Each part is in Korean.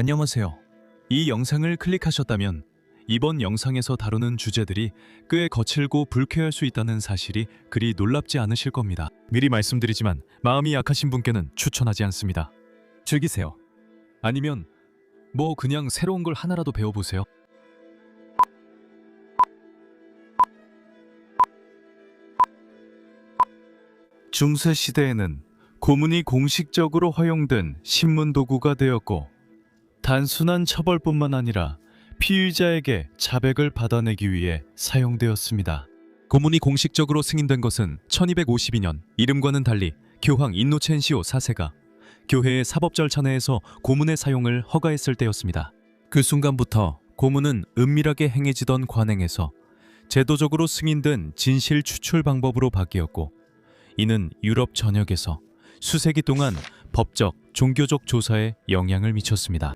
안녕하세요. 이 영상을 클릭하셨다면 이번 영상에서 다루는 주제들이 꽤 거칠고 불쾌할 수 있다는 사실이 그리 놀랍지 않으실 겁니다. 미리 말씀드리지만 마음이 약하신 분께는 추천하지 않습니다. 즐기세요. 아니면 그냥 새로운 걸 하나라도 배워보세요. 중세시대에는 고문이 공식적으로 허용된 신문 도구가 되었고, 단순한 처벌뿐만 아니라 피의자에게 자백을 받아내기 위해 사용되었습니다. 고문이 공식적으로 승인된 것은 1252년 이름과는 달리 교황 인노첸시오 4세가 교회의 사법 절차 내에서 고문의 사용을 허가했을 때였습니다. 그 순간부터 고문은 은밀하게 행해지던 관행에서 제도적으로 승인된 진실 추출 방법으로 바뀌었고, 이는 유럽 전역에서 수세기 동안 법적, 종교적 조사에 영향을 미쳤습니다.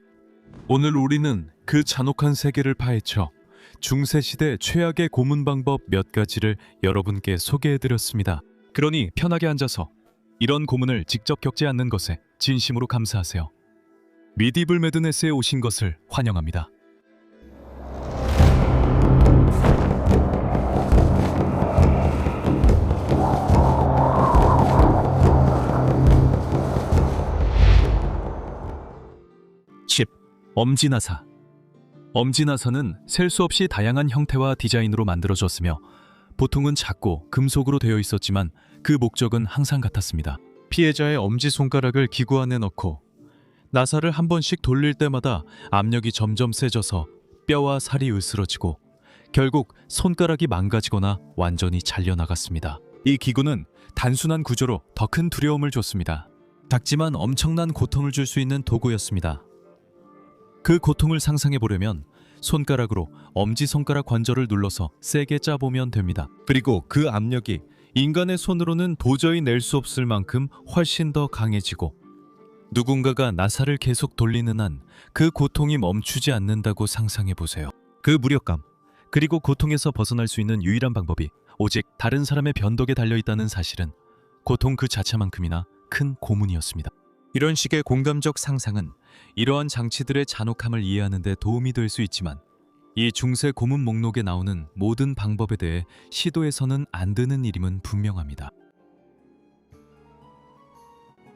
오늘 우리는 그 잔혹한 세계를 파헤쳐 중세시대 최악의 고문 방법 몇 가지를 여러분께 소개해드렸습니다. 그러니 편하게 앉아서 이런 고문을 직접 겪지 않는 것에 진심으로 감사하세요. 미디블 매드네스에 오신 것을 환영합니다. 엄지나사. 엄지나사는 셀 수 없이 다양한 형태와 디자인으로 만들어졌으며 보통은 작고 금속으로 되어 있었지만 그 목적은 항상 같았습니다. 피해자의 엄지손가락을 기구 안에 넣고 나사를 한 번씩 돌릴 때마다 압력이 점점 세져서 뼈와 살이 으스러지고 결국 손가락이 망가지거나 완전히 잘려나갔습니다. 이 기구는 단순한 구조로 더 큰 두려움을 줬습니다. 작지만 엄청난 고통을 줄 수 있는 도구였습니다. 그 고통을 상상해 보려면 손가락으로 엄지손가락 관절을 눌러서 세게 짜보면 됩니다. 그리고 그 압력이 인간의 손으로는 도저히 낼 수 없을 만큼 훨씬 더 강해지고, 누군가가 나사를 계속 돌리는 한 그 고통이 멈추지 않는다고 상상해 보세요. 그 무력감, 그리고 고통에서 벗어날 수 있는 유일한 방법이 오직 다른 사람의 변덕에 달려있다는 사실은 고통 그 자체만큼이나 큰 고문이었습니다. 이런 식의 공감적 상상은 이러한 장치들의 잔혹함을 이해하는 데 도움이 될 수 있지만, 이 중세 고문 목록에 나오는 모든 방법에 대해 시도해서는 안 되는 일임은 분명합니다.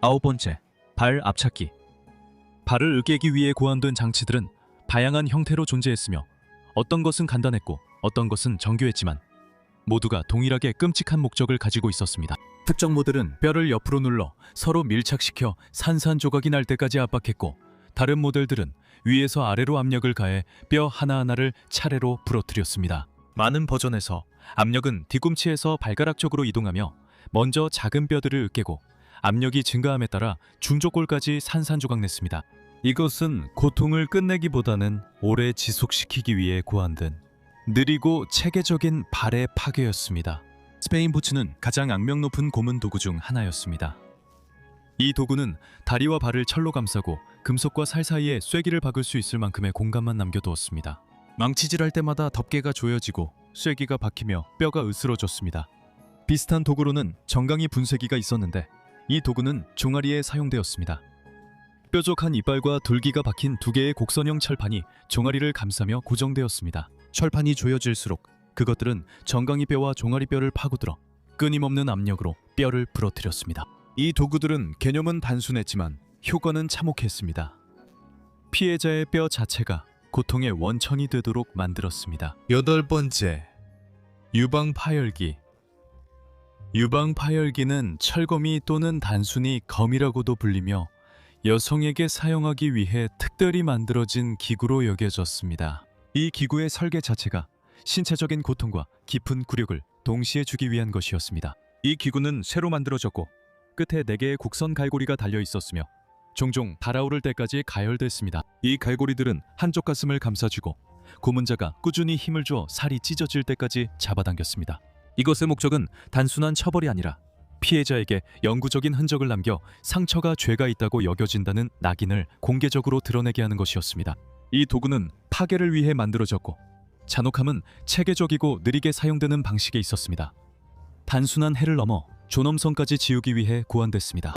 9번째, 발 압착기. 발을 으깨기 위해 고안된 장치들은 다양한 형태로 존재했으며 어떤 것은 간단했고 어떤 것은 정교했지만 모두가 동일하게 끔찍한 목적을 가지고 있었습니다. 특정 모델은 뼈를 옆으로 눌러 서로 밀착시켜 산산조각이 날 때까지 압박했고, 다른 모델들은 위에서 아래로 압력을 가해 뼈 하나하나를 차례로 부러뜨렸습니다. 많은 버전에서 압력은 뒤꿈치에서 발가락 쪽으로 이동하며 먼저 작은 뼈들을 으깨고 압력이 증가함에 따라 중조골까지 산산조각 냈습니다. 이것은 고통을 끝내기보다는 오래 지속시키기 위해 고안된 느리고 체계적인 발의 파괴였습니다. 스페인 부츠는 가장 악명 높은 고문 도구 중 하나였습니다. 이 도구는 다리와 발을 철로 감싸고 금속과 살 사이에 쐐기를 박을 수 있을 만큼의 공간만 남겨두었습니다. 망치질할 때마다 덮개가 조여지고 쐐기가 박히며 뼈가 으스러졌습니다. 비슷한 도구로는 정강이 분쇄기가 있었는데 이 도구는 종아리에 사용되었습니다. 뾰족한 이빨과 둘기가 박힌 두 개의 곡선형 철판이 종아리를 감싸며 고정되었습니다. 철판이 조여질수록 그것들은 정강이 뼈와 종아리 뼈를 파고들어 끊임없는 압력으로 뼈를 부러뜨렸습니다. 이 도구들은 개념은 단순했지만 효과는 참혹했습니다. 피해자의 뼈 자체가 고통의 원천이 되도록 만들었습니다. 8번째, 유방 파열기. 유방 파열기는 철거미 또는 단순히 검이라고도 불리며 여성에게 사용하기 위해 특별히 만들어진 기구로 여겨졌습니다. 이 기구의 설계 자체가 신체적인 고통과 깊은 굴욕을 동시에 주기 위한 것이었습니다. 이 기구는 새로 만들어졌고 끝에 4개의 곡선 갈고리가 달려 있었으며 종종 달아오를 때까지 가열됐습니다. 이 갈고리들은 한쪽 가슴을 감싸주고 고문자가 꾸준히 힘을 주어 살이 찢어질 때까지 잡아당겼습니다. 이것의 목적은 단순한 처벌이 아니라 피해자에게 영구적인 흔적을 남겨 상처가 죄가 있다고 여겨진다는 낙인을 공개적으로 드러내게 하는 것이었습니다. 이 도구는 파괴를 위해 만들어졌고 잔혹함은 체계적이고 느리게 사용되는 방식에 있었습니다. 단순한 해를 넘어 존엄성까지 지우기 위해 고안됐습니다.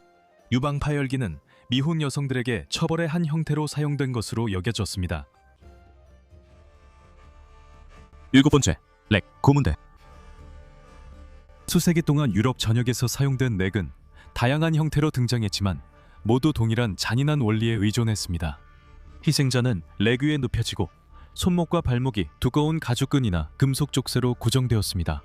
유방 파열기는 미혼 여성들에게 처벌의 한 형태로 사용된 것으로 여겨졌습니다. 7번째, 렉, 고문대. 수세기 동안 유럽 전역에서 사용된 렉은 다양한 형태로 등장했지만 모두 동일한 잔인한 원리에 의존했습니다. 희생자는 렉 위에 눕혀지고 손목과 발목이 두꺼운 가죽끈이나 금속 족쇄로 고정되었습니다.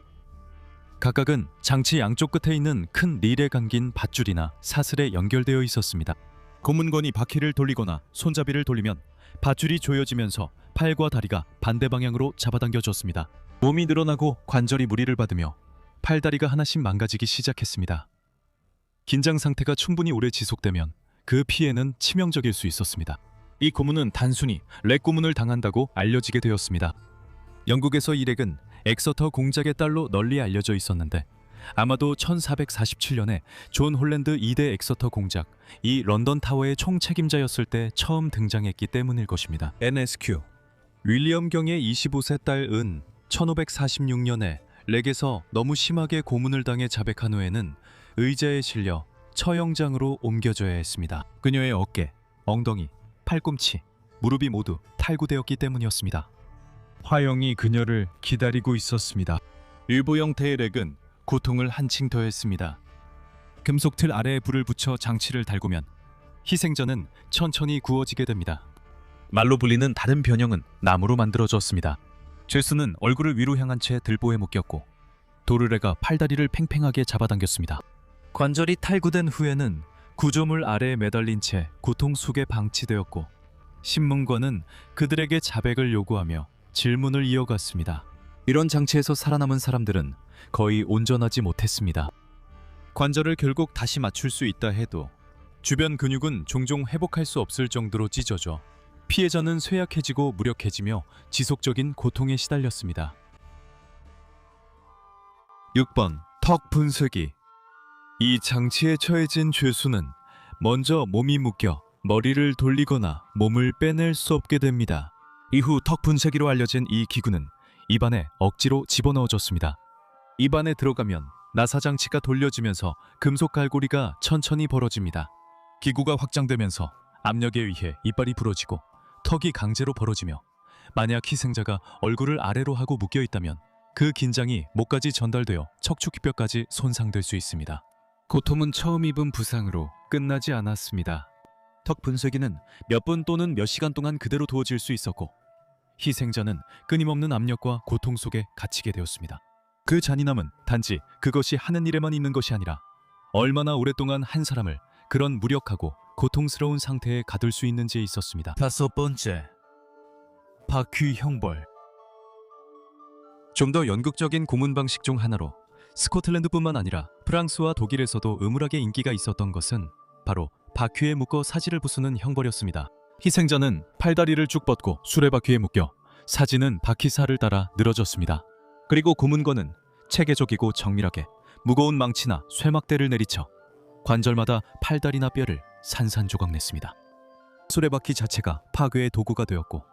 각각은 장치 양쪽 끝에 있는 큰 릴에 감긴 밧줄이나 사슬에 연결되어 있었습니다. 고문건이 바퀴를 돌리거나 손잡이를 돌리면 밧줄이 조여지면서 팔과 다리가 반대 방향으로 잡아당겨졌습니다. 몸이 늘어나고 관절이 무리를 받으며 팔다리가 하나씩 망가지기 시작했습니다. 긴장 상태가 충분히 오래 지속되면 그 피해는 치명적일 수 있었습니다. 이 고문은 단순히 렉 고문을 당한다고 알려지게 되었습니다. 영국에서 이 렉은 엑서터 공작의 딸로 널리 알려져 있었는데 아마도 1447년에 존 홀랜드 2대 엑서터 공작, 이 런던 타워의 총책임자였을 때 처음 등장했기 때문일 것입니다. NSQ 윌리엄 경의 25세 딸 은 1546년에 렉에서 너무 심하게 고문을 당해 자백한 후에는 의자에 실려 처형장으로 옮겨져야 했습니다. 그녀의 어깨, 엉덩이, 팔꿈치, 무릎이 모두 탈구되었기 때문이었습니다. 화형이 그녀를 기다리고 있었습니다. 일부 형태의 렉은 고통을 한층 더했습니다. 금속 틀 아래에 불을 붙여 장치를 달구면 희생자는 천천히 구워지게 됩니다. 말로 불리는 다른 변형은 나무로 만들어졌습니다. 죄수는 얼굴을 위로 향한 채 들보에 묶였고 도르래가 팔다리를 팽팽하게 잡아당겼습니다. 관절이 탈구된 후에는 구조물 아래에 매달린 채 고통 속에 방치되었고 신문관은 그들에게 자백을 요구하며 질문을 이어갔습니다. 이런 장치에서 살아남은 사람들은 거의 온전하지 못했습니다. 관절을 결국 다시 맞출 수 있다 해도 주변 근육은 종종 회복할 수 없을 정도로 찢어져 피해자는 쇠약해지고 무력해지며 지속적인 고통에 시달렸습니다. 6번, 턱 분쇄기. 이 장치에 처해진 죄수는 먼저 몸이 묶여 머리를 돌리거나 몸을 빼낼 수 없게 됩니다. 이후 턱 분쇄기로 알려진 이 기구는 입안에 억지로 집어넣어졌습니다. 입안에 들어가면 나사장치가 돌려지면서 금속 갈고리가 천천히 벌어집니다. 기구가 확장되면서 압력에 의해 이빨이 부러지고 턱이 강제로 벌어지며 만약 희생자가 얼굴을 아래로 하고 묶여 있다면 그 긴장이 목까지 전달되어 척추기뼈까지 손상될 수 있습니다. 고통은 처음 입은 부상으로 끝나지 않았습니다. 턱 분쇄기는 몇 분 또는 몇 시간 동안 그대로 두어질 수 있었고 희생자는 끊임없는 압력과 고통 속에 갇히게 되었습니다. 그 잔인함은 단지 그것이 하는 일에만 있는 것이 아니라 얼마나 오랫동안 한 사람을 그런 무력하고 고통스러운 상태에 가둘 수 있는지에 있었습니다. 5번째, 바퀴 형벌. 좀 더 연극적인 고문 방식 중 하나로 스코틀랜드뿐만 아니라 프랑스와 독일에서도 음울하게 인기가 있었던 것은 바로 바퀴에 묶어 사지를 부수는 형벌이었습니다. 희생자는 팔다리를 쭉 뻗고 수레바퀴에 묶여 사지는 바퀴살을 따라 늘어졌습니다. 그리고 고문관은 체계적이고 정밀하게 무거운 망치나 쇠막대를 내리쳐 관절마다 팔다리나 뼈를 산산조각냈습니다. 수레바퀴 자체가 파괴의 도구가 되었고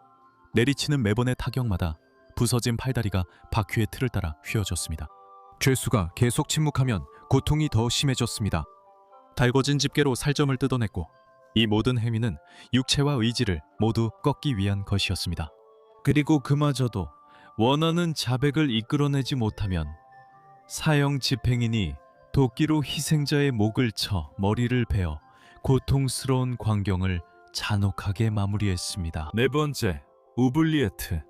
내리치는 매번의 타격마다 부서진 팔다리가 바퀴의 틀을 따라 휘어졌습니다. 죄수가 계속 침묵하면 고통이 더 심해졌습니다. 달궈진 집게로 살점을 뜯어냈고 이 모든 행위는 육체와 의지를 모두 꺾기 위한 것이었습니다. 그리고 그마저도 원하는 자백을 이끌어내지 못하면 사형 집행인이 도끼로 희생자의 목을 쳐 머리를 베어 고통스러운 광경을 잔혹하게 마무리했습니다. 4번째, 우블리에트.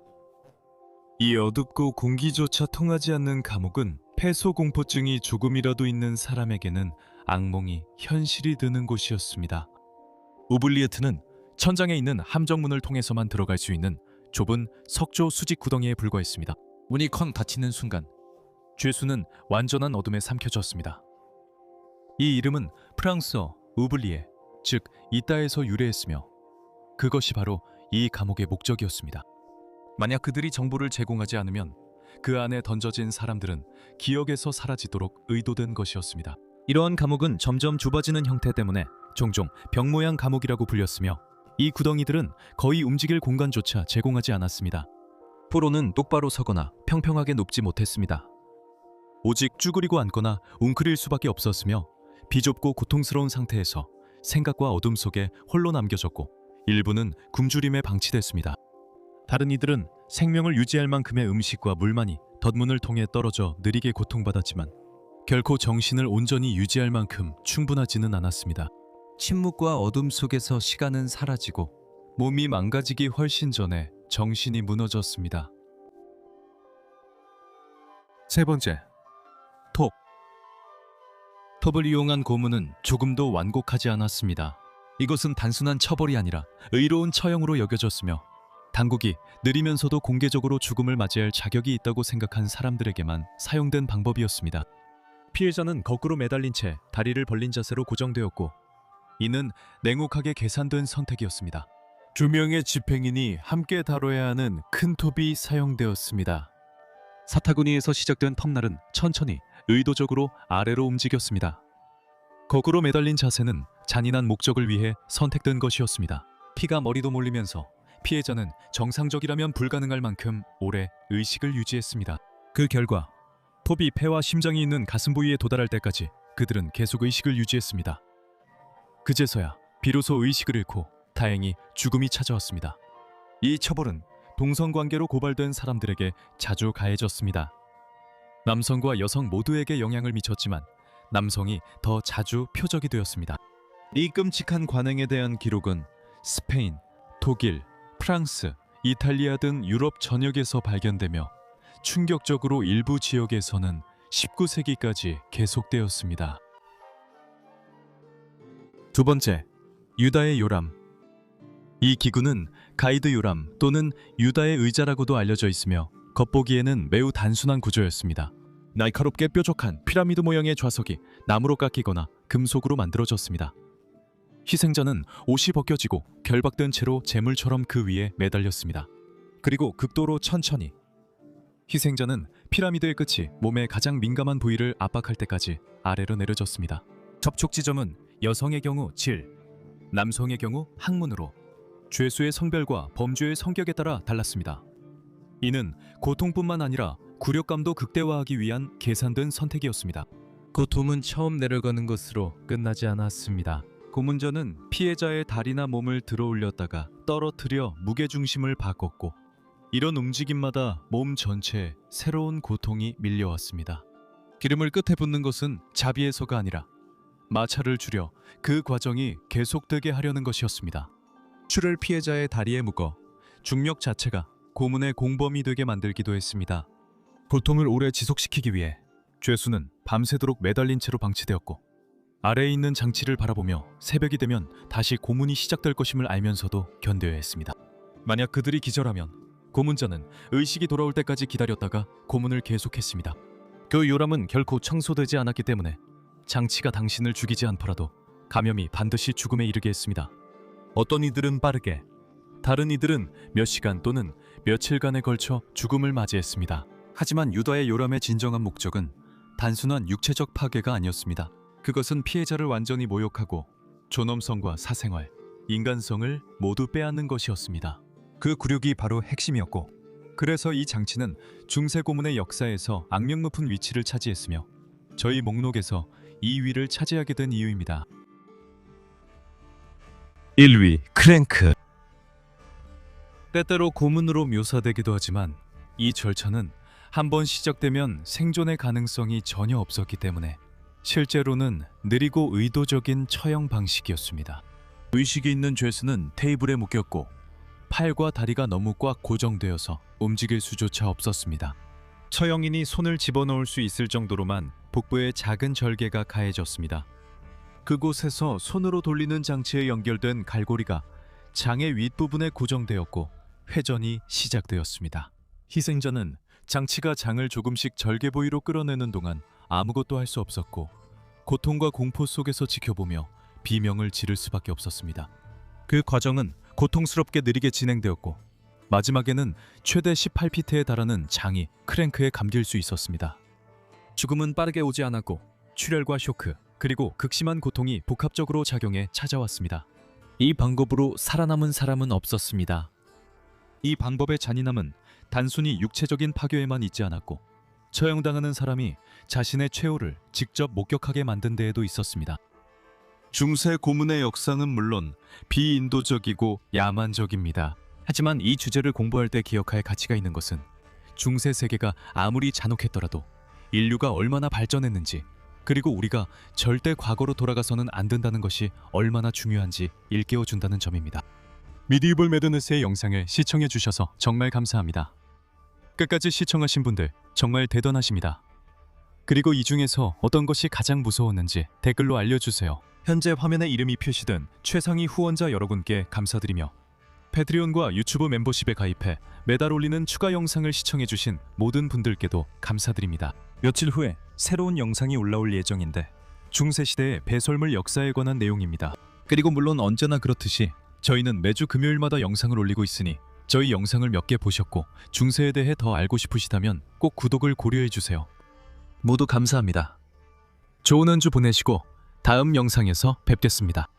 이 어둡고 공기조차 통하지 않는 감옥은 폐소공포증이 조금이라도 있는 사람에게는 악몽이 현실이 되는 곳이었습니다. 우블리에트는 천장에 있는 함정문을 통해서만 들어갈 수 있는 좁은 석조 수직 구덩이에 불과했습니다. 문이 쾅 닫히는 순간 죄수는 완전한 어둠에 삼켜졌습니다. 이 이름은 프랑스어 우블리에, 즉 있다에서 유래했으며 그것이 바로 이 감옥의 목적이었습니다. 만약 그들이 정보를 제공하지 않으면 그 안에 던져진 사람들은 기억에서 사라지도록 의도된 것이었습니다. 이러한 감옥은 점점 좁아지는 형태 때문에 종종 병 모양 감옥이라고 불렸으며 이 구덩이들은 거의 움직일 공간조차 제공하지 않았습니다. 포로는 똑바로 서거나 평평하게 눕지 못했습니다. 오직 쭈그리고 앉거나 웅크릴 수밖에 없었으며 비좁고 고통스러운 상태에서 생각과 어둠 속에 홀로 남겨졌고 일부는 굶주림에 방치됐습니다. 다른 이들은 생명을 유지할 만큼의 음식과 물만이 덧문을 통해 떨어져 느리게 고통받았지만 결코 정신을 온전히 유지할 만큼 충분하지는 않았습니다. 침묵과 어둠 속에서 시간은 사라지고 몸이 망가지기 훨씬 전에 정신이 무너졌습니다. 세 번째, 톱. 톱을 이용한 고문은 조금도 완곡하지 않았습니다. 이것은 단순한 처벌이 아니라 의로운 처형으로 여겨졌으며 당국이 느리면서도 공개적으로 죽음을 맞이할 자격이 있다고 생각한 사람들에게만 사용된 방법이었습니다. 피해자는 거꾸로 매달린 채 다리를 벌린 자세로 고정되었고 이는 냉혹하게 계산된 선택이었습니다. 2명의 집행인이 함께 다뤄야 하는 큰 톱이 사용되었습니다. 사타구니에서 시작된 톱날은 천천히 의도적으로 아래로 움직였습니다. 거꾸로 매달린 자세는 잔인한 목적을 위해 선택된 것이었습니다. 피가 머리도 몰리면서 피해자는 정상적이라면 불가능할 만큼 오래 의식을 유지했습니다. 그 결과 톱이 폐와 심장이 있는 가슴 부위에 도달할 때까지 그들은 계속 의식을 유지했습니다. 그제서야 비로소 의식을 잃고 다행히 죽음이 찾아왔습니다. 이 처벌은 동성관계로 고발된 사람들에게 자주 가해졌습니다. 남성과 여성 모두에게 영향을 미쳤지만 남성이 더 자주 표적이 되었습니다. 이 끔찍한 관행에 대한 기록은 스페인, 독일, 프랑스, 이탈리아 등 유럽 전역에서 발견되며 충격적으로 일부 지역에서는 19세기까지 계속되었습니다. 두 번째, 유다의 요람. 이 기구는 가이드 요람 또는 유다의 의자라고도 알려져 있으며 겉보기에는 매우 단순한 구조였습니다. 날카롭게 뾰족한 피라미드 모양의 좌석이 나무로 깎이거나 금속으로 만들어졌습니다. 희생자는 옷이 벗겨지고 결박된 채로 재물처럼 그 위에 매달렸습니다. 그리고 극도로 천천히 희생자는 피라미드의 끝이 몸의 가장 민감한 부위를 압박할 때까지 아래로 내려졌습니다. 접촉 지점은 여성의 경우 질, 남성의 경우 항문으로 죄수의 성별과 범죄의 성격에 따라 달랐습니다. 이는 고통뿐만 아니라 굴욕감도 극대화하기 위한 계산된 선택이었습니다. 고통은 처음 내려가는 것으로 끝나지 않았습니다. 고문전은 피해자의 다리나 몸을 들어올렸다가 떨어뜨려 무게중심을 바꿨고 이런 움직임마다 몸 전체에 새로운 고통이 밀려왔습니다. 기름을 끝에 붓는 것은 자비에서가 아니라 마찰을 줄여 그 과정이 계속되게 하려는 것이었습니다. 줄을 피해자의 다리에 묶어 중력 자체가 고문의 공범이 되게 만들기도 했습니다. 고통을 오래 지속시키기 위해 죄수는 밤새도록 매달린 채로 방치되었고 아래에 있는 장치를 바라보며 새벽이 되면 다시 고문이 시작될 것임을 알면서도 견뎌야 했습니다. 만약 그들이 기절하면 고문자는 의식이 돌아올 때까지 기다렸다가 고문을 계속했습니다. 그 요람은 결코 청소되지 않았기 때문에 장치가 당신을 죽이지 않더라도 감염이 반드시 죽음에 이르게 했습니다. 어떤 이들은 빠르게, 다른 이들은 몇 시간 또는 며칠간에 걸쳐 죽음을 맞이했습니다. 하지만 유다의 요람의 진정한 목적은 단순한 육체적 파괴가 아니었습니다. 그것은 피해자를 완전히 모욕하고 존엄성과 사생활, 인간성을 모두 빼앗는 것이었습니다. 그 굴욕이 바로 핵심이었고 그래서 이 장치는 중세 고문의 역사에서 악명 높은 위치를 차지했으며 저희 목록에서 2위를 차지하게 된 이유입니다. 1위 크랭크. 때때로 고문으로 묘사되기도 하지만 이 절차는 한번 시작되면 생존의 가능성이 전혀 없었기 때문에 실제로는 느리고 의도적인 처형 방식이었습니다. 의식이 있는 죄수는 테이블에 묶였고 팔과 다리가 너무 꽉 고정되어서 움직일 수조차 없었습니다. 처형인이 손을 집어넣을 수 있을 정도로만 복부에 작은 절개가 가해졌습니다. 그곳에서 손으로 돌리는 장치에 연결된 갈고리가 장의 윗부분에 고정되었고 회전이 시작되었습니다. 희생자는 장치가 장을 조금씩 절개 부위로 끌어내는 동안 아무것도 할 수 없었고 고통과 공포 속에서 지켜보며 비명을 지를 수밖에 없었습니다. 그 과정은 고통스럽게 느리게 진행되었고 마지막에는 최대 18피트에 달하는 장이 크랭크에 감길 수 있었습니다. 죽음은 빠르게 오지 않았고 출혈과 쇼크 그리고 극심한 고통이 복합적으로 작용해 찾아왔습니다. 이 방법으로 살아남은 사람은 없었습니다. 이 방법의 잔인함은 단순히 육체적인 파괴에만 있지 않았고 처형당하는 사람이 자신의 최후를 직접 목격하게 만든 데에도 있었습니다. 중세 고문의 역사는 물론 비인도적이고 야만적입니다. 하지만 이 주제를 공부할 때 기억할 가치가 있는 것은 중세 세계가 아무리 잔혹했더라도 인류가 얼마나 발전했는지, 그리고 우리가 절대 과거로 돌아가서는 안 된다는 것이 얼마나 중요한지 일깨워 준다는 점입니다. 미디어블 매드너스의 영상을 시청해 주셔서 정말 감사합니다. 끝까지 시청하신 분들 정말 대단하십니다. 그리고 이 중에서 어떤 것이 가장 무서웠는지 댓글로 알려주세요. 현재 화면에 이름이 표시된 최상위 후원자 여러분께 감사드리며 패트리온과 유튜브 멤버십에 가입해 매달 올리는 추가 영상을 시청해주신 모든 분들께도 감사드립니다. 며칠 후에 새로운 영상이 올라올 예정인데 중세시대의 배설물 역사에 관한 내용입니다. 그리고 물론 언제나 그렇듯이 저희는 매주 금요일마다 영상을 올리고 있으니 저희 영상을 몇 개 보셨고 중세에 대해 더 알고 싶으시다면 꼭 구독을 고려해주세요. 모두 감사합니다. 좋은 한 주 보내시고 다음 영상에서 뵙겠습니다.